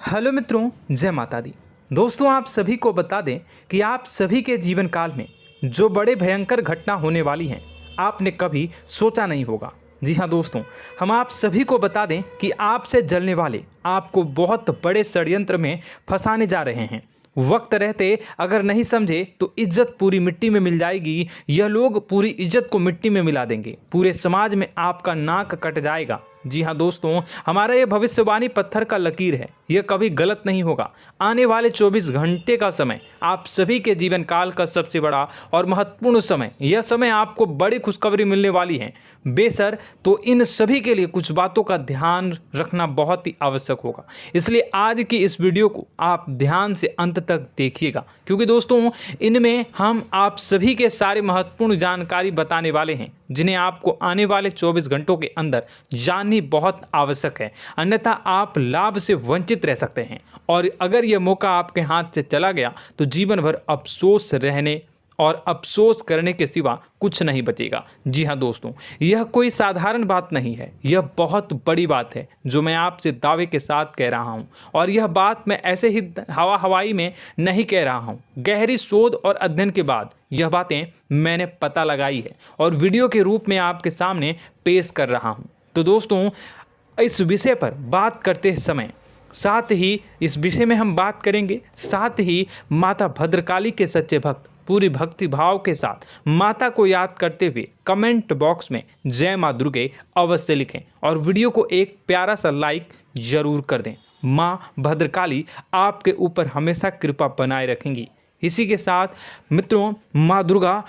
Hello मित्रों, जय माता दी। दोस्तों, आप सभी को बता दें कि आप सभी के जीवन काल में जो बड़े भयंकर घटना होने वाली हैं, आपने कभी सोचा नहीं होगा। जी हाँ दोस्तों, हम आप सभी को बता दें कि आपसे जलने वाले आपको बहुत बड़े षड्यंत्र में फंसाने जा रहे हैं। वक्त रहते अगर नहीं समझे तो इज्जत पूरी मिट्टी में मिल जाएगी। यह लोग पूरी इज्जत को मिट्टी में मिला देंगे। पूरे समाज में आपका नाक कट जाएगा। जी हाँ दोस्तों, हमारा ये भविष्यवाणी पत्थर का लकीर है, यह कभी गलत नहीं होगा। आने वाले 24 घंटे का समय आप सभी के जीवन काल का सबसे बड़ा और महत्वपूर्ण समय। यह समय आपको बड़ी खुशखबरी मिलने वाली है बेसर, तो इन सभी के लिए कुछ बातों का ध्यान रखना बहुत ही आवश्यक होगा। इसलिए आज की इस वीडियो को आप ध्यान से अंत तक देखिएगा, क्योंकि दोस्तों इनमें हम आप सभी के सारे महत्वपूर्ण जानकारी बताने वाले हैं, जिन्हें आपको आने वाले 24 घंटों के अंदर जाननी बहुत आवश्यक है। अन्यथा आप लाभ से वंचित रह सकते हैं, और अगर यह मौका आपके हाथ से चला गया तो जीवन भर अफसोस रहने और अफसोस करने के सिवा कुछ नहीं बचेगा। जी हाँ दोस्तों, यह कोई साधारण बात नहीं है, यह बहुत बड़ी बात है जो मैं आपसे दावे के साथ कह रहा हूँ। और यह बात मैं ऐसे ही हवाई में नहीं कह रहा हूँ। गहरी शोध और अध्ययन के बाद यह बातें मैंने पता लगाई है और वीडियो के रूप में आपके सामने पेश कर रहा हूँ। तो दोस्तों, इस विषय पर बात करते समय साथ ही इस विषय में हम बात करेंगे, साथ ही माता भद्रकाली के सच्चे भक्त पूरी भक्ति भाव के साथ माता को याद करते हुए कमेंट बॉक्स में जय माँ दुर्गे अवश्य लिखें और वीडियो को एक प्यारा सा लाइक जरूर कर दें। माँ भद्रकाली आपके ऊपर हमेशा कृपा बनाए रखेंगी। इसी के साथ मित्रों, माँ दुर्गा,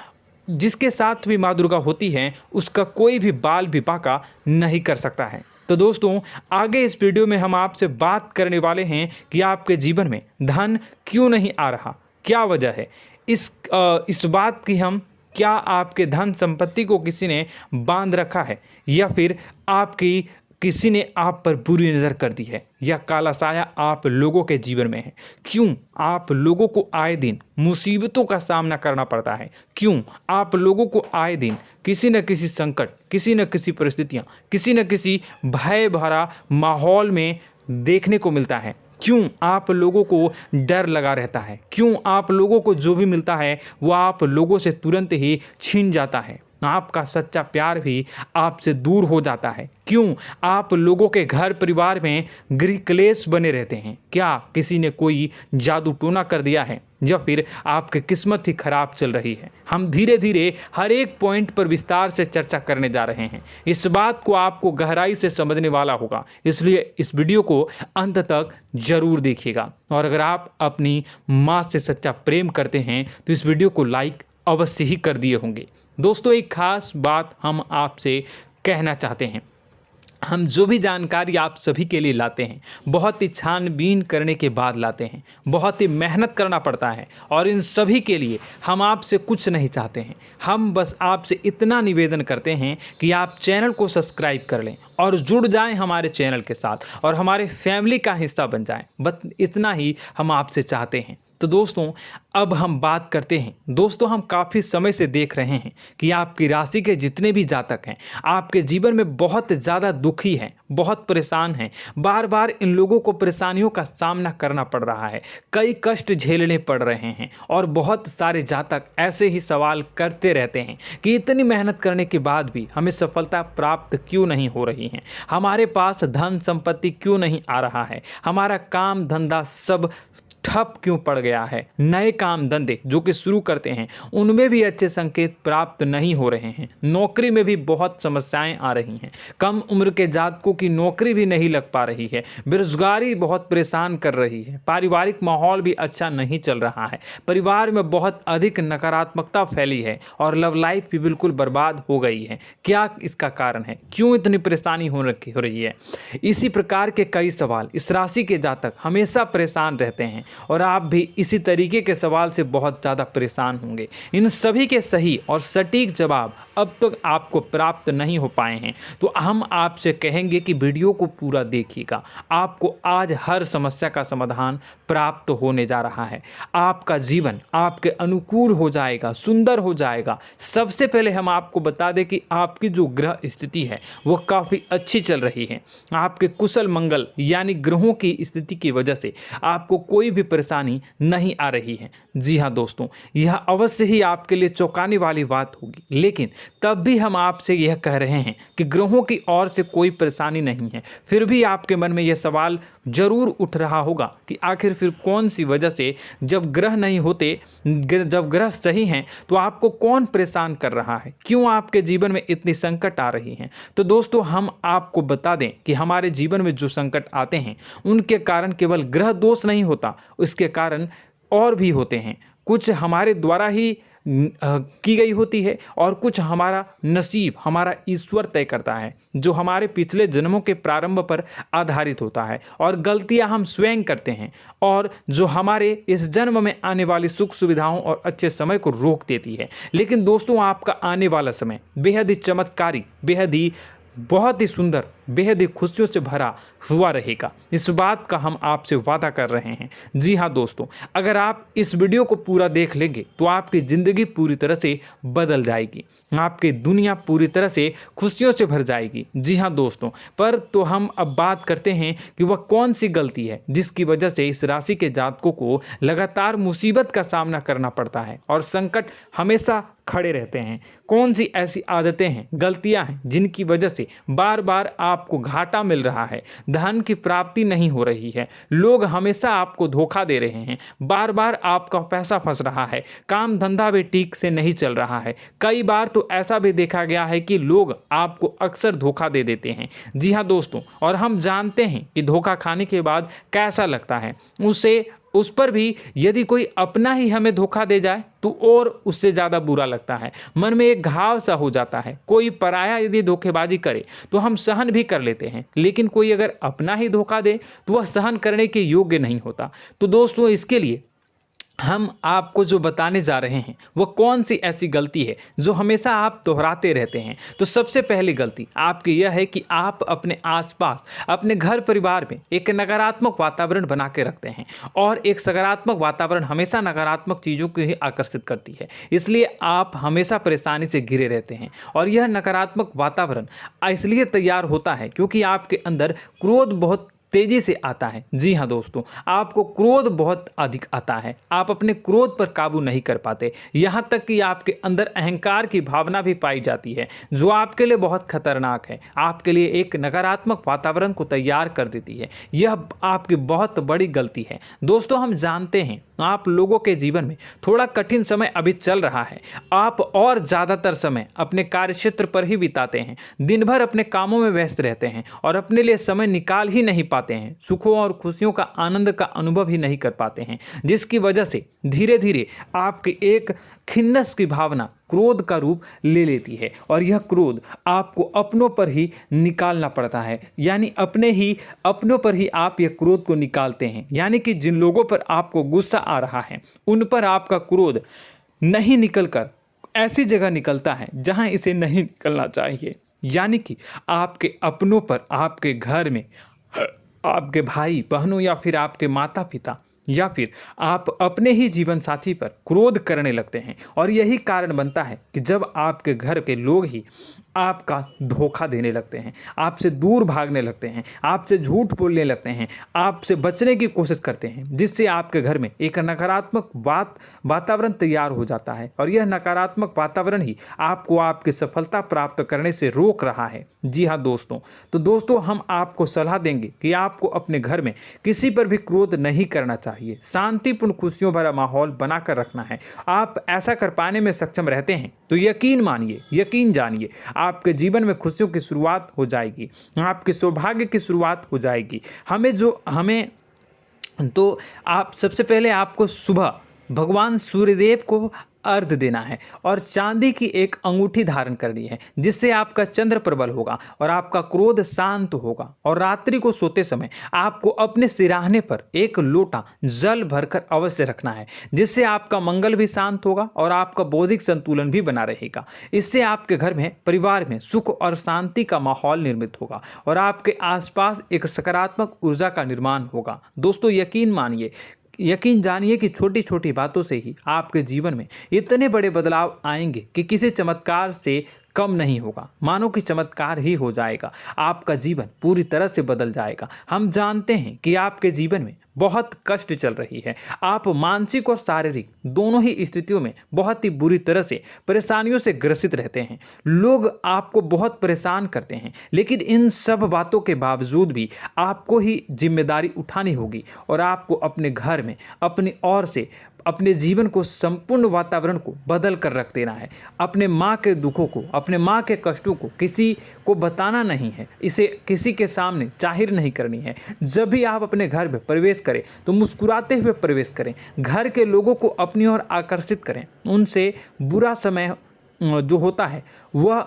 जिसके साथ भी माँ दुर्गा होती हैं, उसका कोई भी बाल भी बांका नहीं कर सकता है। तो दोस्तों, आगे इस वीडियो में हम आपसे बात करने वाले हैं कि आपके जीवन में धन क्यों नहीं आ रहा, क्या वजह है इस बात की। हम क्या आपके धन संपत्ति को किसी ने बांध रखा है, या फिर आपकी किसी ने आप पर बुरी नज़र कर दी है, या काला साया आप लोगों के जीवन में है। क्यों आप लोगों को आए दिन मुसीबतों का सामना करना पड़ता है, क्यों आप लोगों को आए दिन किसी न किसी संकट, किसी न किसी परिस्थितियाँ, किसी न किसी भय भरा माहौल में देखने को मिलता है, क्यों आप लोगों को डर लगा रहता है, क्यों आप लोगों को जो भी मिलता है वो आप लोगों से तुरंत ही छीन जाता है, आपका सच्चा प्यार भी आपसे दूर हो जाता है, क्यों आप लोगों के घर परिवार में गृह क्लेश बने रहते हैं। क्या किसी ने कोई जादू टोना कर दिया है, या फिर आपकी किस्मत ही खराब चल रही है। हम धीरे धीरे हर एक पॉइंट पर विस्तार से चर्चा करने जा रहे हैं। इस बात को आपको गहराई से समझने वाला होगा, इसलिए इस वीडियो को अंत तक जरूर देखिएगा। और अगर आप अपनी माँ से सच्चा प्रेम करते हैं तो इस वीडियो को लाइक अवश्य ही कर दिए होंगे। दोस्तों, एक खास बात हम आपसे कहना चाहते हैं। हम जो भी जानकारी आप सभी के लिए लाते हैं, बहुत ही छानबीन करने के बाद लाते हैं, बहुत ही मेहनत करना पड़ता है, और इन सभी के लिए हम आपसे कुछ नहीं चाहते हैं। हम बस आपसे इतना निवेदन करते हैं कि आप चैनल को सब्सक्राइब कर लें और जुड़ जाएं हमारे चैनल के साथ और हमारे फैमिली का हिस्सा बन जाएं। बस इतना ही हम आपसे चाहते हैं। तो दोस्तों, अब हम बात करते हैं। दोस्तों, हम काफ़ी समय से देख रहे हैं कि आपकी राशि के जितने भी जातक हैं, आपके जीवन में बहुत ज़्यादा दुखी हैं, बहुत परेशान हैं। बार बार इन लोगों को परेशानियों का सामना करना पड़ रहा है, कई कष्ट झेलने पड़ रहे हैं, और बहुत सारे जातक ऐसे ही सवाल करते रहते हैं कि इतनी मेहनत करने के बाद भी हमें सफलता प्राप्त क्यों नहीं हो रही है, हमारे पास धन संपत्ति क्यों नहीं आ रहा है, हमारा काम धंधा सब ठप क्यों पड़ गया है, नए काम धंधे जो कि शुरू करते हैं उनमें भी अच्छे संकेत प्राप्त नहीं हो रहे हैं, नौकरी में भी बहुत समस्याएं आ रही हैं, कम उम्र के जातकों की नौकरी भी नहीं लग पा रही है, बेरोजगारी बहुत परेशान कर रही है, पारिवारिक माहौल भी अच्छा नहीं चल रहा है, परिवार में बहुत अधिक नकारात्मकता फैली है, और लव लाइफ भी बिल्कुल बर्बाद हो गई है। क्या इसका कारण है, क्यों इतनी परेशानी हो रही है? इसी प्रकार के कई सवाल इस राशि के जातक हमेशा परेशान रहते हैं, और आप भी इसी तरीके के सवाल से बहुत ज़्यादा परेशान होंगे। इन सभी के सही और सटीक जवाब अब तक आपको प्राप्त नहीं हो पाए हैं, तो हम आपसे कहेंगे कि वीडियो को पूरा देखिएगा। आपको आज हर समस्या का समाधान प्राप्त होने जा रहा है। आपका जीवन आपके अनुकूल हो जाएगा, सुंदर हो जाएगा। सबसे पहले हम आपको बता दें कि आपकी जो ग्रह स्थिति है वो काफ़ी अच्छी चल रही है। आपके कुशल मंगल यानी ग्रहों की स्थिति की वजह से आपको कोई भी परेशानी नहीं आ रही है। जी हाँ दोस्तों, यह अवश्य ही आपके लिए चौंकाने वाली बात होगी, लेकिन तब भी हम आपसे यह कह रहे हैं कि ग्रहों की ओर से कोई परेशानी नहीं है। फिर भी आपके मन में यह सवाल जरूर उठ रहा होगा कि आखिर फिर कौन सी वजह से, जब ग्रह नहीं होते, जब ग्रह सही हैं, तो आपको कौन परेशान कर रहा है, क्यों आपके जीवन में इतनी संकट आ रही हैं। तो दोस्तों, हम आपको बता दें कि हमारे जीवन में जो संकट आते हैं उनके कारण केवल ग्रह दोष नहीं होता, उसके कारण और भी होते हैं। कुछ हमारे द्वारा ही की गई होती है और कुछ हमारा नसीब, हमारा ईश्वर तय करता है, जो हमारे पिछले जन्मों के प्रारंभ पर आधारित होता है, और गलतियां हम स्वयं करते हैं, और जो हमारे इस जन्म में आने वाली सुख सुविधाओं और अच्छे समय को रोक देती है। लेकिन दोस्तों, आपका आने वाला समय बेहद ही चमत्कारी, बेहद ही बहुत ही सुंदर, बेहद ही खुशियों से भरा हुआ रहेगा। इस बात का हम आपसे वादा कर रहे हैं। जी हाँ दोस्तों, अगर आप इस वीडियो को पूरा देख लेंगे तो आपकी ज़िंदगी पूरी तरह से बदल जाएगी, आपकी दुनिया पूरी तरह से खुशियों से भर जाएगी। जी हाँ दोस्तों, पर तो हम अब बात करते हैं कि वह कौन सी गलती है जिसकी वजह से इस राशि के जातकों को लगातार मुसीबत का सामना करना पड़ता है और संकट हमेशा खड़े रहते हैं। कौन सी ऐसी आदतें हैं, गलतियां हैं जिनकी वजह से बार बार आपको घाटा मिल रहा है, धन की प्राप्ति नहीं हो रही है, लोग हमेशा आपको धोखा दे रहे हैं, बार बार आपका पैसा फंस रहा है, काम धंधा भी ठीक से नहीं चल रहा है। कई बार तो ऐसा भी देखा गया है कि लोग आपको अक्सर धोखा दे देते हैं। जी हाँ दोस्तों, और हम जानते हैं कि धोखा खाने के बाद कैसा लगता है। उस पर भी यदि कोई अपना ही हमें धोखा दे जाए तो और उससे ज़्यादा बुरा लगता है, मन में एक घाव सा हो जाता है। कोई पराया यदि धोखेबाजी करे तो हम सहन भी कर लेते हैं, लेकिन कोई अगर अपना ही धोखा दे तो वह सहन करने के योग्य नहीं होता। तो दोस्तों, इसके लिए हम आपको जो बताने जा रहे हैं वो कौन सी ऐसी गलती है जो हमेशा आप दोहराते रहते हैं। तो सबसे पहली गलती आपकी यह है कि आप अपने आसपास, अपने घर परिवार में एक नकारात्मक वातावरण बना के रखते हैं, और एक सकारात्मक वातावरण हमेशा नकारात्मक चीज़ों को ही आकर्षित करती है। इसलिए आप हमेशा परेशानी से घिरे रहते हैं, और यह नकारात्मक वातावरण इसलिए तैयार होता है क्योंकि आपके अंदर क्रोध बहुत तेजी से आता है। जी हाँ दोस्तों, आपको क्रोध बहुत अधिक आता है, आप अपने क्रोध पर काबू नहीं कर पाते, यहाँ तक कि आपके अंदर अहंकार की भावना भी पाई जाती है, जो आपके लिए बहुत खतरनाक है, आपके लिए एक नकारात्मक वातावरण को तैयार कर देती है। यह आपकी बहुत बड़ी गलती है। दोस्तों, हम जानते हैं आप लोगों के जीवन में थोड़ा कठिन समय अभी चल रहा है। आप और ज़्यादातर समय अपने कार्यक्षेत्र पर ही बिताते हैं, दिन भर अपने कामों में व्यस्त रहते हैं और अपने लिए समय निकाल ही नहीं पाते हैं, सुखों और खुशियों का आनंद का अनुभव ही नहीं कर पाते हैं, जिसकी वजह से धीरे धीरे आपकी एक खिन्नस की भावना क्रोध का रूप ले लेती है, और यह क्रोध आपको अपनों पर ही निकालना पड़ता है। यानी अपनों पर ही आप यह क्रोध को निकालते हैं। यानी कि जिन लोगों पर आपको गुस्सा आ रहा है उन पर आपका क्रोध नहीं निकलकर ऐसी जगह निकलता है जहां इसे नहीं निकलना चाहिए। यानी कि आपके अपनों पर, आपके घर में आपके भाई बहनों या फिर आपके माता पिता या फिर आप अपने ही जीवन साथी पर क्रोध करने लगते हैं, और यही कारण बनता है कि जब आपके घर के लोग ही आपका धोखा देने लगते हैं, आपसे दूर भागने लगते हैं, आपसे झूठ बोलने लगते हैं, आपसे बचने की कोशिश करते हैं, जिससे आपके घर में एक नकारात्मक वातावरण तैयार हो जाता है, और यह नकारात्मक वातावरण ही आपको आपकी सफलता प्राप्त करने से रोक रहा है। जी हाँ दोस्तों, तो दोस्तों, हम आपको सलाह देंगे कि आपको अपने घर में किसी पर भी क्रोध नहीं करना चाहिए, शांतिपूर्ण खुशियों भरा माहौल बनाकर रखना है। आप ऐसा कर पाने में सक्षम रहते हैं तो यकीन मानिए, यकीन जानिए, आपके जीवन में खुशियों की शुरुआत हो जाएगी, आपके सौभाग्य की शुरुआत हो जाएगी। आप सबसे पहले आपको सुबह भगवान सूर्यदेव को अर्घ देना है और चांदी की एक अंगूठी धारण करनी है, जिससे आपका चंद्र प्रबल होगा और आपका क्रोध शांत होगा। और रात्रि को सोते समय आपको अपने सिराहने पर एक लोटा जल भरकर अवश्य रखना है, जिससे आपका मंगल भी शांत होगा और आपका बौद्धिक संतुलन भी बना रहेगा। इससे आपके घर में, परिवार में सुख और शांति का माहौल निर्मित होगा और आपके आसपास एक सकारात्मक ऊर्जा का निर्माण होगा। दोस्तों यकीन जानिए कि छोटी छोटी बातों से ही आपके जीवन में इतने बड़े बदलाव आएंगे कि किसी चमत्कार से कम नहीं होगा। मानो कि चमत्कार ही हो जाएगा, आपका जीवन पूरी तरह से बदल जाएगा। हम जानते हैं कि आपके जीवन में बहुत कष्ट चल रही है, आप मानसिक और शारीरिक दोनों ही स्थितियों में बहुत ही बुरी तरह से परेशानियों से ग्रसित रहते हैं। लोग आपको बहुत परेशान करते हैं, लेकिन इन सब बातों के बावजूद भी आपको ही जिम्मेदारी उठानी होगी और आपको अपने घर में अपनी ओर से अपने जीवन को, संपूर्ण वातावरण को बदल कर रख देना है। अपने माँ के दुखों को, अपने माँ के कष्टों को किसी को बताना नहीं है, इसे किसी के सामने जाहिर नहीं करनी है। जब भी आप अपने घर में प्रवेश करें तो मुस्कुराते हुए प्रवेश करें, घर के लोगों को अपनी ओर आकर्षित करें। उनसे बुरा समय जो होता है वह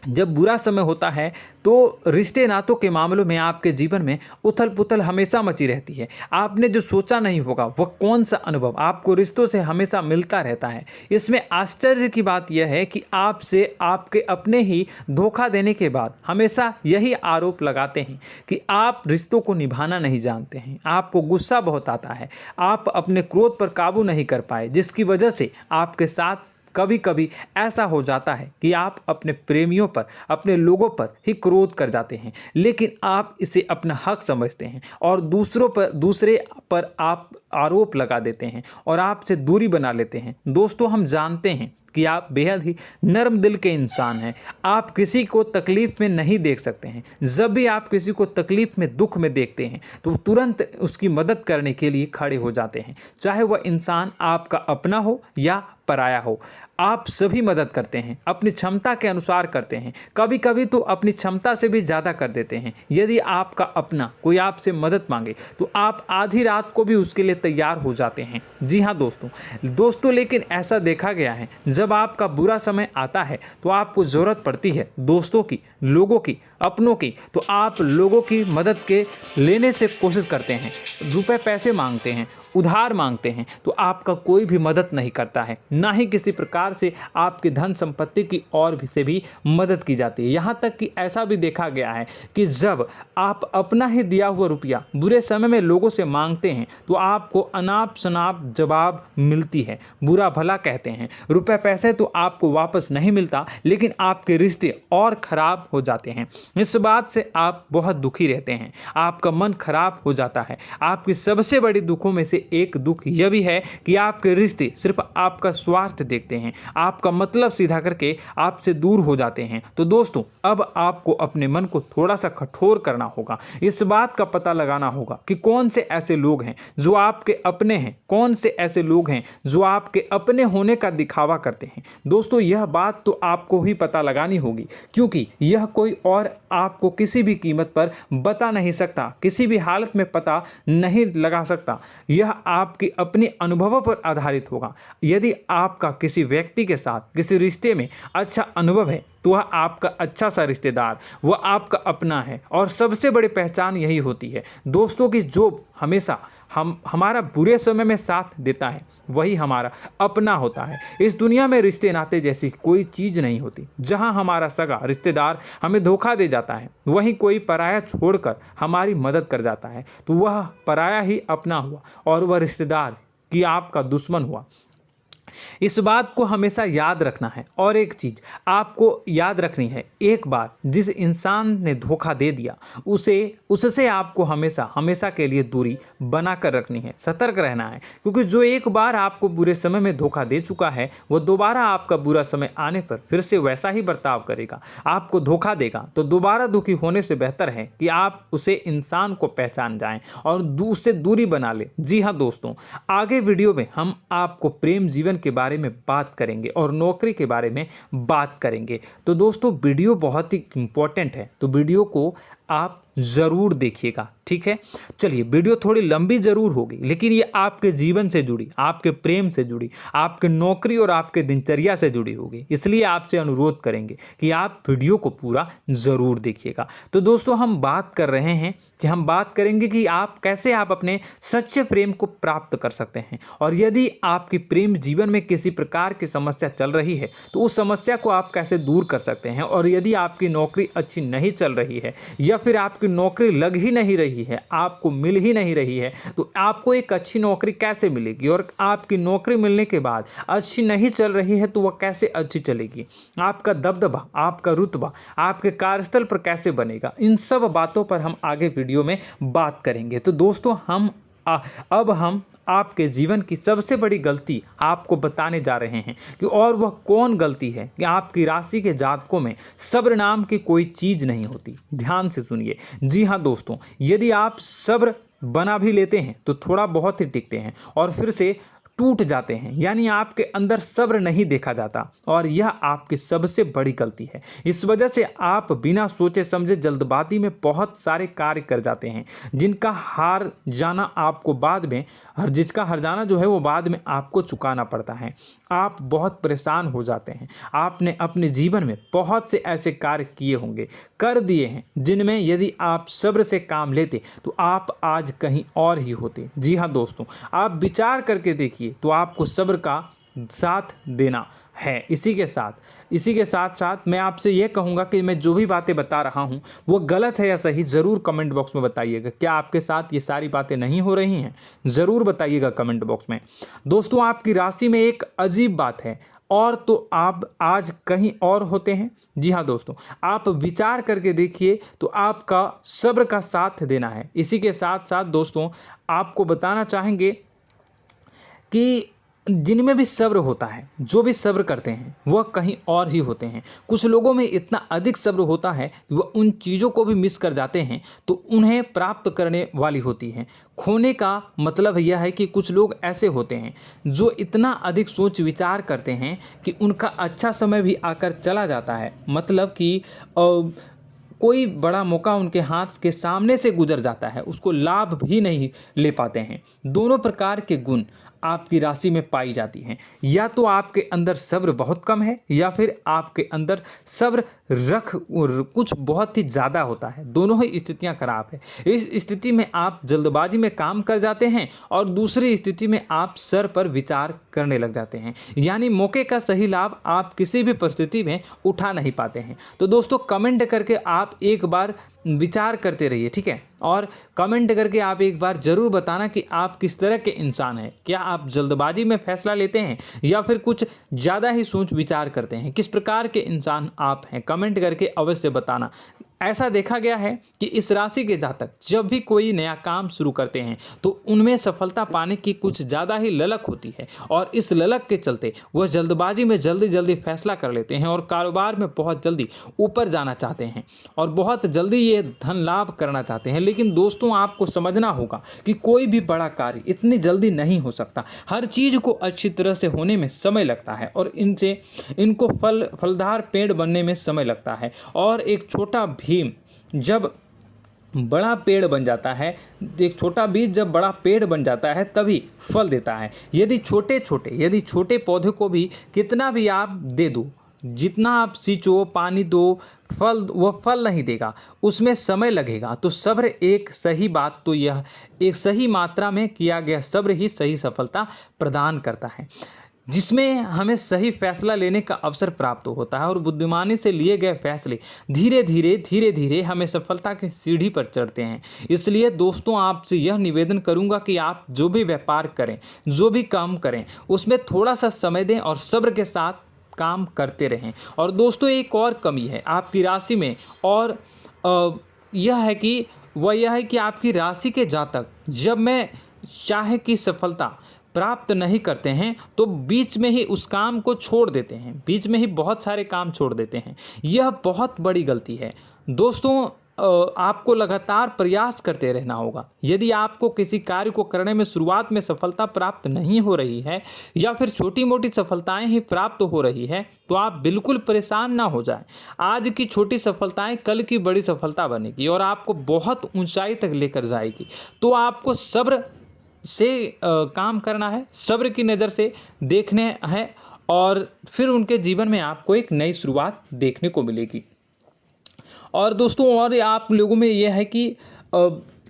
जब बुरा समय होता है तो रिश्ते नातों के मामलों में आपके जीवन में उथल पुथल हमेशा मची रहती है। आपने जो सोचा नहीं होगा वह कौन सा अनुभव आपको रिश्तों से हमेशा मिलता रहता है। इसमें आश्चर्य की बात यह है कि आपसे आपके अपने ही धोखा देने के बाद हमेशा यही आरोप लगाते हैं कि आप रिश्तों को निभाना नहीं जानते हैं, आपको गुस्सा बहुत आता है, आप अपने क्रोध पर काबू नहीं कर पाए, जिसकी वजह से आपके साथ कभी कभी ऐसा हो जाता है कि आप अपने प्रेमियों पर, अपने लोगों पर ही क्रोध कर जाते हैं, लेकिन आप इसे अपना हक समझते हैं और दूसरे पर आप आरोप लगा देते हैं और आपसे दूरी बना लेते हैं। दोस्तों हम जानते हैं कि आप बेहद ही नर्म दिल के इंसान हैं। आप किसी को तकलीफ़ में नहीं देख सकते हैं। जब भी आप किसी को तकलीफ़ में, दुख में देखते हैं तो तुरंत उसकी मदद करने के लिए खड़े हो जाते हैं, चाहे वह इंसान आपका अपना हो या पराया हो। आप सभी मदद करते हैं, अपनी क्षमता के अनुसार करते हैं, कभी कभी तो अपनी क्षमता से भी ज़्यादा कर देते हैं। यदि आपका अपना कोई आपसे मदद मांगे तो आप आधी रात को भी उसके लिए तैयार हो जाते हैं। जी हाँ दोस्तों, लेकिन ऐसा देखा गया है जब आपका बुरा समय आता है तो आपको ज़रूरत पड़ती है दोस्तों की, लोगों की, अपनों की, तो आप लोगों की मदद के लेने से कोशिश करते हैं, रुपए पैसे मांगते हैं, उधार मांगते हैं, तो आपका कोई भी मदद नहीं करता है, ना ही किसी प्रकार से आपकी धन संपत्ति की और भी से भी मदद की जाती है। यहाँ तक कि ऐसा भी देखा गया है कि जब आप अपना ही दिया हुआ रुपया बुरे समय में लोगों से मांगते हैं तो आपको अनाप शनाप जवाब मिलती है, बुरा भला कहते हैं। रुपए पैसे तो आपको वापस नहीं मिलता, लेकिन आपके रिश्ते और खराब हो जाते हैं। इस बात से आप बहुत दुखी रहते हैं, आपका मन खराब हो जाता है। आपकी सबसे बड़ी दुखों में से एक दुख यह भी है कि आपके रिश्ते सिर्फ आपका स्वार्थ देखते हैं, आपका मतलब सीधा करके आपसे दूर हो जाते हैं। तो दोस्तों अब आपको अपने मन को थोड़ा सा कठोर करना होगा, इस बात का पता लगाना होगा कि कौन से ऐसे लोग हैं जो आपके अपने हैं, कौन से ऐसे लोग हैं जो आपके अपने होने का दिखावा करते हैं। दोस्तों यह बात तो आपको ही पता लगानी होगी, क्योंकि यह कोई और आपको किसी भी कीमत पर बता नहीं सकता, किसी भी हालत में पता नहीं लगा सकता। यह आपके अपने अनुभवों पर आधारित होगा। यदि आपका किसी व्यक्ति के साथ किसी रिश्ते में अच्छा अनुभव है तो वह आपका अच्छा सा रिश्तेदार, वह आपका अपना है, और सबसे बड़ी पहचान यही होती है दोस्तों की जो हमेशा हमारा बुरे समय में साथ देता है वही हमारा अपना होता है। इस दुनिया में रिश्ते नाते जैसी कोई चीज़ नहीं होती। जहां हमारा सगा रिश्तेदार हमें धोखा दे जाता है, वहीं कोई पराया छोड़कर हमारी मदद कर जाता है तो वह पराया ही अपना हुआ और वह रिश्तेदार कि आपका दुश्मन हुआ। इस बात को हमेशा याद रखना है। और एक चीज़ आपको याद रखनी है, एक बार जिस इंसान ने धोखा दे दिया उससे आपको हमेशा के लिए दूरी बना कर रखनी है, सतर्क रहना है, क्योंकि जो एक बार आपको बुरे समय में धोखा दे चुका है वो दोबारा आपका बुरा समय आने पर फिर से वैसा ही बर्ताव करेगा, आपको धोखा देगा। तो दोबारा दुखी होने से बेहतर है कि आप उसे इंसान को पहचान जाएं और उससे दूरी बना लें। जी हाँ दोस्तों, आगे वीडियो में हम आपको प्रेम जीवन के बारे में बात करेंगे और नौकरी के बारे में बात करेंगे। तो दोस्तों वीडियो बहुत ही इम्पोर्टेंट है, तो वीडियो को आप ज़रूर देखिएगा, ठीक है। चलिए, वीडियो थोड़ी लंबी ज़रूर होगी, लेकिन ये आपके जीवन से जुड़ी, आपके प्रेम से जुड़ी, आपके नौकरी और आपके दिनचर्या से जुड़ी होगी, इसलिए आपसे अनुरोध करेंगे कि आप वीडियो को पूरा ज़रूर देखिएगा। तो दोस्तों, हम बात कर रहे हैं कि हम बात करेंगे कि आप कैसे आप अपने सच्चे प्रेम को प्राप्त कर सकते हैं, और यदि आपकी प्रेम जीवन में किसी प्रकार की समस्या चल रही है तो उस समस्या को आप कैसे दूर कर सकते हैं, और यदि आपकी नौकरी अच्छी नहीं चल रही है या फिर आपकी नौकरी लग ही नहीं रही है, आपको मिल ही नहीं रही है, तो आपको एक अच्छी नौकरी कैसे मिलेगी, और आपकी नौकरी मिलने के बाद अच्छी नहीं चल रही है तो वह कैसे अच्छी चलेगी, आपका दबदबा, आपका रुतबा आपके कार्यस्थल पर कैसे बनेगा, इन सब बातों पर हम आगे वीडियो में बात करेंगे। तो दोस्तों, अब हम आपके जीवन की सबसे बड़ी गलती आपको बताने जा रहे हैं कि और वह कौन गलती है कि आपकी राशि के जातकों में सब्र नाम की कोई चीज़ नहीं होती। ध्यान से सुनिए। जी हाँ दोस्तों, यदि आप सब्र बना भी लेते हैं तो थोड़ा बहुत ही टिकते हैं और फिर से टूट जाते हैं, यानी आपके अंदर सब्र नहीं देखा जाता, और यह आपकी सबसे बड़ी गलती है। इस वजह से आप बिना सोचे समझे जल्दबाजी में बहुत सारे कार्य कर जाते हैं, जिनका हार जाना आपको बाद में जिसका हर जाना जो है वो बाद में आपको चुकाना पड़ता है। आप बहुत परेशान हो जाते हैं। आपने अपने जीवन में बहुत से ऐसे कार्य किए होंगे, कर दिए हैं, जिनमें यदि आप सब्र से काम लेते तो आप आज कहीं और ही होते। जी हाँ दोस्तों, आप विचार करके देखिए तो आपको सब्र का साथ देना है। इसी के साथ साथ मैं आपसे ये कहूँगा कि मैं जो भी बातें बता रहा हूँ वो गलत है या सही, ज़रूर कमेंट बॉक्स में बताइएगा। क्या आपके साथ ये सारी बातें नहीं हो रही हैं? ज़रूर बताइएगा कमेंट बॉक्स में। दोस्तों, आपकी राशि में एक अजीब बात है, और तो आप आज कहीं और होते हैं। जी हाँ दोस्तों, आप विचार करके देखिए तो आपका सब्र का साथ देना है। इसी के साथ साथ दोस्तों, आपको बताना चाहेंगे कि जिनमें भी सब्र होता है, जो भी सब्र करते हैं वह कहीं और ही होते हैं। कुछ लोगों में इतना अधिक सब्र होता है कि वह उन चीज़ों को भी मिस कर जाते हैं तो उन्हें प्राप्त करने वाली होती हैं। खोने का मतलब यह है कि कुछ लोग ऐसे होते हैं जो इतना अधिक सोच विचार करते हैं कि उनका अच्छा समय भी आकर चला जाता है, मतलब कि कोई बड़ा मौका उनके हाथ के सामने से गुजर जाता है, उसको लाभ भी नहीं ले पाते हैं। दोनों प्रकार के गुण आपकी राशि में पाई जाती हैं। या तो आपके अंदर सब्र बहुत कम है, या फिर आपके अंदर सब्र रख कुछ बहुत ही ज़्यादा होता है। दोनों ही स्थितियां खराब है। इस स्थिति में आप जल्दबाजी में काम कर जाते हैं, और दूसरी स्थिति में आप सर पर विचार करने लग जाते हैं, यानी मौके का सही लाभ आप किसी भी परिस्थिति में उठा नहीं पाते हैं। तो दोस्तों, कमेंट करके आप एक बार विचार करते रहिए, ठीक है, और कमेंट करके आप एक बार ज़रूर बताना कि आप किस तरह के इंसान हैं। क्या आप जल्दबाजी में फैसला लेते हैं या फिर कुछ ज़्यादा ही सोच विचार करते हैं? किस प्रकार के इंसान आप हैं, कमेंट करके अवश्य बताना। ऐसा देखा गया है कि इस राशि के जातक जब भी कोई नया काम शुरू करते हैं तो उनमें सफलता पाने की कुछ ज़्यादा ही ललक होती है, और इस ललक के चलते वह जल्दबाजी में जल्दी फैसला कर लेते हैं और कारोबार में बहुत जल्दी ऊपर जाना चाहते हैं और बहुत जल्दी ये धन लाभ करना चाहते हैं। लेकिन दोस्तों, आपको समझना होगा कि कोई भी बड़ा कार्य इतनी जल्दी नहीं हो सकता। हर चीज़ को अच्छी तरह से होने में समय लगता है, और इनको फलदार पेड़ बनने में समय लगता है। और एक छोटा भीम जब बड़ा पेड़ बन जाता है, एक छोटा बीज जब बड़ा पेड़ बन जाता है तभी फल देता है। यदि छोटे पौधे को भी कितना भी आप दे दो, जितना आप सींचो, पानी दो, वह फल नहीं देगा, उसमें समय लगेगा। तो सब्र एक सही बात, तो यह एक सही मात्रा में किया गया सब्र ही सही सफलता प्रदान करता है, जिसमें हमें सही फैसला लेने का अवसर प्राप्त होता है, और बुद्धिमानी से लिए गए फैसले धीरे धीरे हमें सफलता की सीढ़ी पर चढ़ते हैं। इसलिए दोस्तों, आपसे यह निवेदन करूंगा कि आप जो भी व्यापार करें, जो भी काम करें, उसमें थोड़ा सा समय दें और सब्र के साथ काम करते रहें। और दोस्तों, एक और कमी है आपकी राशि में, और यह है कि आपकी राशि के जातक जब मैं चाहे कि सफलता प्राप्त नहीं करते हैं तो बीच में ही उस काम को छोड़ देते हैं, बीच में ही बहुत सारे काम छोड़ देते हैं। यह बहुत बड़ी गलती है दोस्तों। आपको लगातार प्रयास करते रहना होगा। यदि आपको किसी कार्य को करने में शुरुआत में सफलता प्राप्त नहीं हो रही है या फिर छोटी मोटी सफलताएं ही प्राप्त हो रही है तो आप बिल्कुल परेशान ना हो जाएं। आज की छोटी सफलताएं कल की बड़ी सफलता बनेगी और आपको बहुत ऊंचाई तक लेकर जाएगी। तो आपको सब्र से काम करना है, सब्र की नज़र से देखने हैं और फिर उनके जीवन में आपको एक नई शुरुआत देखने को मिलेगी। और दोस्तों और आप लोगों में यह है कि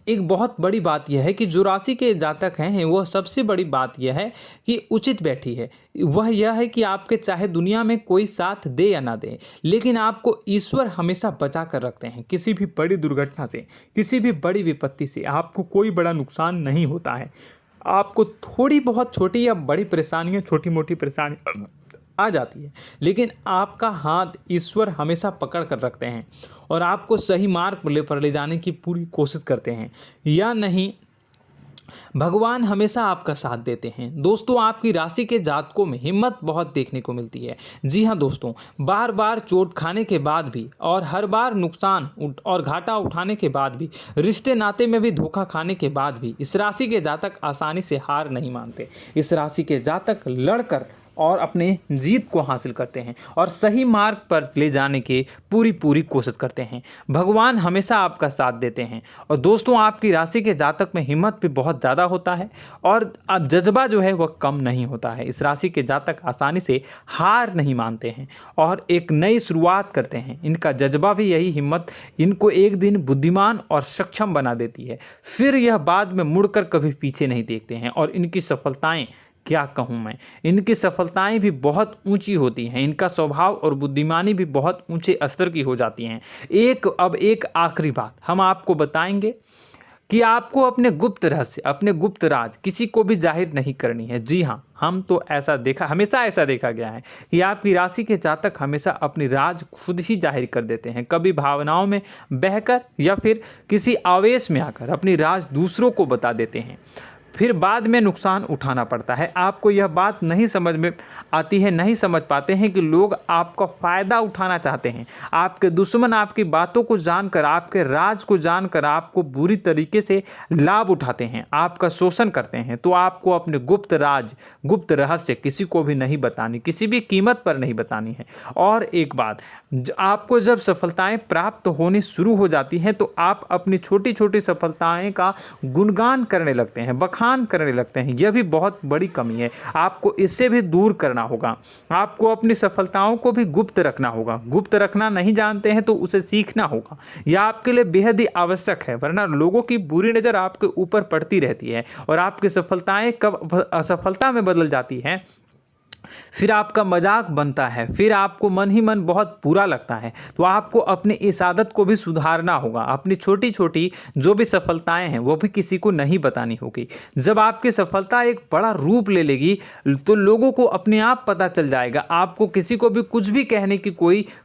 एक बहुत बड़ी बात यह है कि जो राशि के जातक हैं वो सबसे बड़ी बात यह है कि उचित बैठी है। वह यह है कि आपके चाहे दुनिया में कोई साथ दे या ना दे, लेकिन आपको ईश्वर हमेशा बचा कर रखते हैं। किसी भी बड़ी दुर्घटना से, किसी भी बड़ी विपत्ति से आपको कोई बड़ा नुकसान नहीं होता है। आपको थोड़ी बहुत छोटी या बड़ी परेशानियाँ, छोटी मोटी परेशानी आ जाती है, लेकिन आपका हाथ ईश्वर हमेशा पकड़ कर रखते हैं और आपको सही मार्ग पर ले जाने की पूरी कोशिश करते हैं। या नहीं, भगवान हमेशा आपका साथ देते हैं। दोस्तों आपकी राशि के जातकों में हिम्मत बहुत देखने को मिलती है। जी हाँ दोस्तों, बार बार चोट खाने के बाद भी और हर बार नुकसान और घाटा उठाने के बाद भी, रिश्ते नाते में भी धोखा खाने के बाद भी इस राशि के जातक आसानी से हार नहीं मानते। इस राशि के जातक लड़कर और अपने जीत को हासिल करते हैं और सही मार्ग पर ले जाने की पूरी कोशिश करते हैं। भगवान हमेशा आपका साथ देते हैं। और दोस्तों आपकी राशि के जातक में हिम्मत भी बहुत ज़्यादा होता है और अब जज्बा जो है वह कम नहीं होता है। इस राशि के जातक आसानी से हार नहीं मानते हैं और एक नई शुरुआत करते हैं। इनका जज्बा भी यही हिम्मत इनको एक दिन बुद्धिमान और सक्षम बना देती है। फिर यह बाद में मुड़कर कभी पीछे नहीं देखते हैं और इनकी सफलताएं, क्या कहूँ मैं, इनकी सफलताएं भी बहुत ऊंची होती हैं। इनका स्वभाव और बुद्धिमानी भी बहुत ऊंचे स्तर की हो जाती हैं। अब एक आखिरी बात हम आपको बताएंगे कि आपको अपने गुप्त रहस्य, अपने गुप्त राज किसी को भी जाहिर नहीं करनी है। जी हाँ, हम तो हमेशा ऐसा देखा गया है कि आपकी राशि के जातक हमेशा अपनी राज खुद ही जाहिर कर देते हैं। कभी भावनाओं में बहकर या फिर किसी आवेश में आकर अपनी राज दूसरों को बता देते हैं, फिर बाद में नुकसान उठाना पड़ता है। आपको यह बात नहीं समझ में आती है, नहीं समझ पाते हैं कि लोग आपका फ़ायदा उठाना चाहते हैं। आपके दुश्मन आपकी बातों को जानकर, आपके राज को जानकर आपको बुरी तरीके से लाभ उठाते हैं, आपका शोषण करते हैं। तो आपको अपने गुप्त राज, गुप्त रहस्य किसी को भी नहीं बतानी, किसी भी कीमत पर नहीं बतानी है। और एक बात, आपको जब सफलताएं प्राप्त होनी शुरू हो जाती हैं तो आप अपनी छोटी छोटी सफलताएं का गुणगान करने लगते हैं, बखान करने लगते हैं। यह भी बहुत बड़ी कमी है, आपको इससे भी दूर करना होगा। आपको अपनी सफलताओं को भी गुप्त रखना होगा। गुप्त रखना नहीं जानते हैं तो उसे सीखना होगा। यह आपके लिए बेहद ही आवश्यक है, वरना लोगों की बुरी नज़र आपके ऊपर पड़ती रहती है और आपकी सफलताएं कब असफलता में बदल जाती हैं, फिर आपका मजाक बनता है, फिर आपको मन ही मन बहुत बुरा लगता है। तो आपको अपनी इस आदत को भी सुधारना होगा। अपनी छोटी छोटी जो भी सफलताएं हैं वो भी किसी को नहीं बतानी होगी। जब आपकी सफलता एक बड़ा रूप ले लेगी तो लोगों को अपने आप पता चल जाएगा। आपको किसी को भी कुछ भी कहने की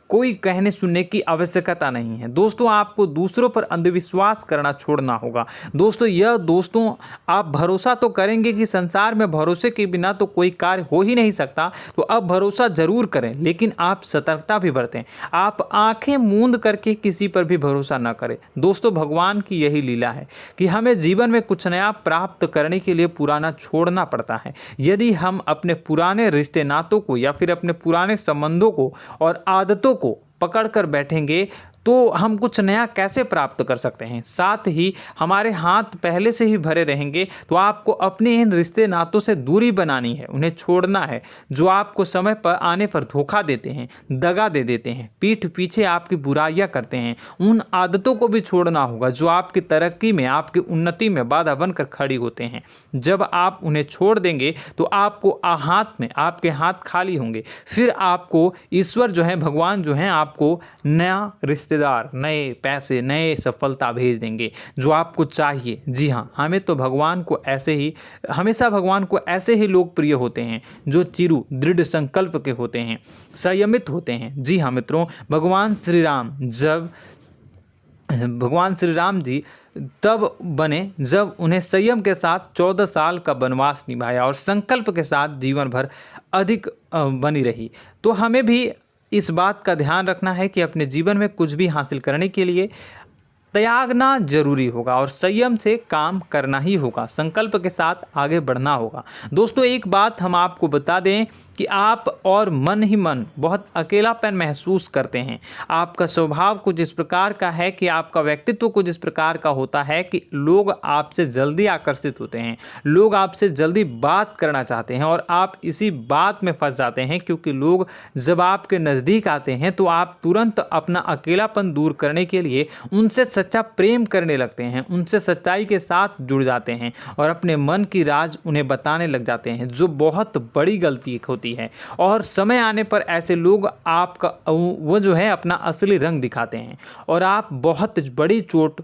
कोई कहने सुनने की आवश्यकता नहीं है। दोस्तों आपको दूसरों पर अंधविश्वास करना छोड़ना होगा। दोस्तों आप भरोसा तो करेंगे कि संसार में भरोसे के बिना तो कोई कार्य हो ही नहीं सकता, तो अब भरोसा जरूर करें, लेकिन आप सतर्कता भी बरतें। आप आंखें मूंद करके किसी पर भी भरोसा न करें। दोस्तों भगवान की यही लीला है कि हमें जीवन में कुछ नया प्राप्त करने के लिए पुराना छोड़ना पड़ता है। यदि हम अपने पुराने रिश्ते नातों को या फिर अपने पुराने संबंधों को और आदतों को पकड़ कर बैठेंगे तो हम कुछ नया कैसे प्राप्त कर सकते हैं। साथ ही हमारे हाथ पहले से ही भरे रहेंगे। तो आपको अपने इन रिश्ते नातों से दूरी बनानी है, उन्हें छोड़ना है जो आपको समय पर आने पर धोखा देते हैं, दगा दे देते हैं, पीठ पीछे आपकी बुराइयां करते हैं। उन आदतों को भी छोड़ना होगा जो आपकी तरक्की में, आपकी उन्नति में बाधा बनकर खड़ी होते हैं। जब आप उन्हें छोड़ देंगे तो आपको आपके हाथ खाली होंगे। फिर आपको ईश्वर जो है, भगवान जो है, आपको नया रिश्तेदार, नए पैसे, नए सफलता भेज देंगे जो आपको चाहिए। जी हाँ, हमेशा भगवान को ऐसे ही लोग प्रिय होते हैं जो चिरु दृढ़ संकल्प के होते हैं, संयमित होते हैं। जी हाँ मित्रों, भगवान श्री राम जी तब बने जब उन्हें संयम के साथ 14 साल का वनवास निभाया और संकल्प के साथ जीवन भर अधिक बनी रही। तो हमें भी इस बात का ध्यान रखना है कि अपने जीवन में कुछ भी हासिल करने के लिए त्यागना जरूरी होगा और संयम से काम करना ही होगा। संकल्प के साथ आगे बढ़ना होगा। दोस्तों एक बात हम आपको बता दें कि आप और मन ही मन बहुत अकेलापन महसूस करते हैं। आपका स्वभाव कुछ इस प्रकार का है कि आपका व्यक्तित्व कुछ इस प्रकार का होता है कि लोग आपसे जल्दी आकर्षित होते हैं, लोग आपसे जल्दी बात करना चाहते हैं और आप इसी बात में फंस जाते हैं, क्योंकि लोग जब आपके नज़दीक आते हैं तो आप तुरंत अपना अकेलापन दूर करने के लिए उनसे सच्चा प्रेम करने लगते हैं, उनसे सच्चाई के साथ जुड़ जाते हैं और अपने मन की राज उन्हें बताने लग जाते हैं, जो बहुत बड़ी गलती होती है। और समय आने पर ऐसे लोग आपका वो जो है अपना असली रंग दिखाते हैं और आप बहुत बड़ी चोट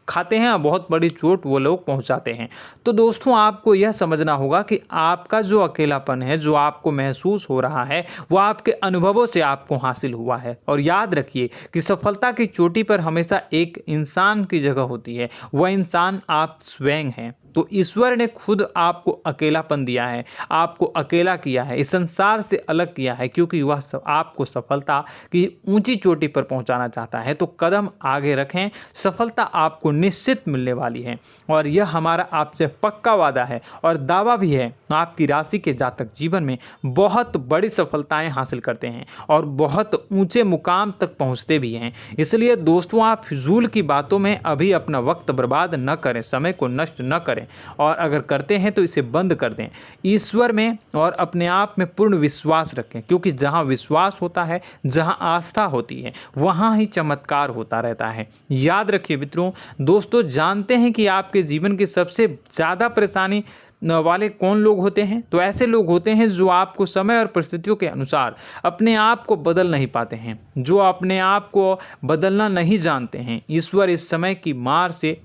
खाते हैं और बहुत बड़ी चोट वो लोग पहुंचाते हैं। तो दोस्तों आपको यह समझना होगा कि आपका जो अकेलापन है, जो आपको महसूस हो रहा है, वो आपके अनुभवों से आपको हासिल हुआ है। और याद रखिए कि सफलता की चोटी पर हमेशा एक इंसान की जगह होती है, वह इंसान आप स्वयं हैं। तो ईश्वर ने खुद आपको अकेलापन दिया है, आपको अकेला किया है, इस संसार से अलग किया है, क्योंकि वह आपको सफलता की ऊंची चोटी पर पहुंचाना चाहता है। तो कदम आगे रखें, सफलता आपको निश्चित मिलने वाली है और यह हमारा आपसे पक्का वादा है और दावा भी है। आपकी राशि के जातक जीवन में बहुत बड़ी सफलताएं हासिल करते हैं और बहुत ऊंचे मुकाम तक पहुंचते भी हैं। इसलिए दोस्तों आप फिजूल की बातों में अभी अपना वक्त बर्बाद न करें, समय को नष्ट न करें और अगर करते हैं तो इसे बंद कर दें। ईश्वर में और अपने आप में पूर्ण विश्वास रखें, क्योंकि जहां विश्वास होता है, जहां आस्था होती है, वहां ही चमत्कार होता रहता है। याद रखिए मित्रों, दोस्तों जानते हैं कि आपके जीवन की सबसे ज़्यादा परेशानी वाले कौन लोग होते हैं? तो ऐसे लोग होते हैं जो आपको समय और परिस्थितियों के अनुसार अपने आप को बदल नहीं पाते हैं, जो अपने आप को बदलना नहीं जानते हैं। ईश्वर इस समय की मार से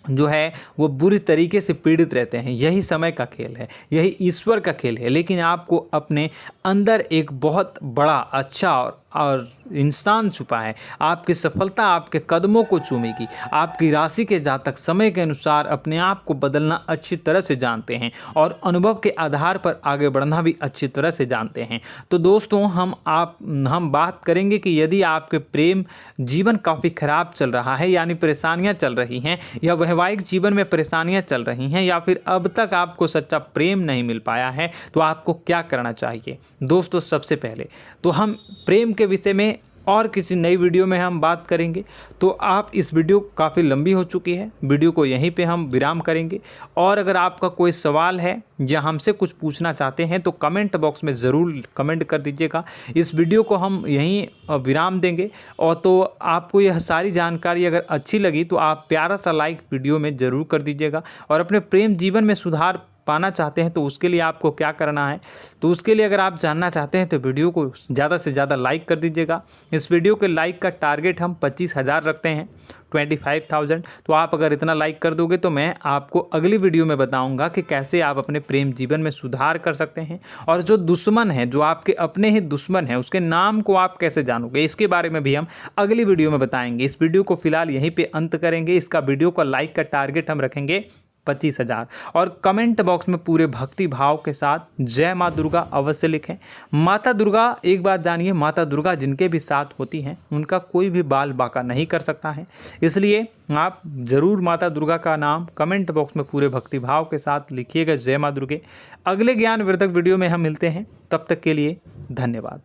जो है वो बुरी तरीके से पीड़ित रहते हैं। यही समय का खेल है, यही ईश्वर का खेल है। लेकिन आपको अपने अंदर एक बहुत बड़ा अच्छा और इंसान छुपा है। आपकी सफलता आपके कदमों को चूमेगी। आपकी राशि के जातक समय के अनुसार अपने आप को बदलना अच्छी तरह से जानते हैं और अनुभव के आधार पर आगे बढ़ना भी अच्छी तरह से जानते हैं। तो दोस्तों हम बात करेंगे कि यदि आपके प्रेम जीवन काफ़ी खराब चल रहा है, यानी परेशानियां चल रही हैं, या वैवाहिक जीवन में परेशानियां चल रही हैं, या फिर अब तक आपको सच्चा प्रेम नहीं मिल पाया है, तो आपको क्या करना चाहिए? दोस्तों सबसे पहले तो हम प्रेम के विषय में और किसी नई वीडियो में हम बात करेंगे। तो आप इस वीडियो काफ़ी लंबी हो चुकी है, वीडियो को यहीं पे हम विराम करेंगे। और अगर आपका कोई सवाल है या हमसे कुछ पूछना चाहते हैं तो कमेंट बॉक्स में ज़रूर कमेंट कर दीजिएगा। इस वीडियो को हम यहीं विराम देंगे। और तो आपको यह सारी जानकारी अगर अच्छी लगी तो आप प्यारा सा लाइक वीडियो में ज़रूर कर दीजिएगा। और अपने प्रेम जीवन में सुधार पाना चाहते हैं तो उसके लिए आपको क्या करना है, तो उसके लिए अगर आप जानना चाहते हैं तो वीडियो को ज़्यादा से ज़्यादा लाइक कर दीजिएगा। इस वीडियो के लाइक का टारगेट हम 25,000 रखते हैं, 25,000। तो आप अगर इतना लाइक कर दोगे तो मैं आपको अगली वीडियो में बताऊंगा कि कैसे आप अपने प्रेम जीवन में सुधार कर सकते हैं। और जो दुश्मन है, जो आपके अपने ही दुश्मन है, उसके नाम को आप कैसे जानोगे, इसके बारे में भी हम अगली वीडियो में बताएंगे। इस वीडियो को फिलहाल यहीं पे अंत करेंगे। इसका वीडियो का लाइक का टारगेट हम रखेंगे 25,000। और कमेंट बॉक्स में पूरे भक्ति भाव के साथ जय माँ दुर्गा अवश्य लिखें। माता दुर्गा, एक बात जानिए, माता दुर्गा जिनके भी साथ होती हैं उनका कोई भी बाल बाका नहीं कर सकता है। इसलिए आप ज़रूर माता दुर्गा का नाम कमेंट बॉक्स में पूरे भक्ति भाव के साथ लिखिएगा, जय माँ दुर्गे। अगले ज्ञानवर्धक वीडियो में हम मिलते हैं, तब तक के लिए धन्यवाद।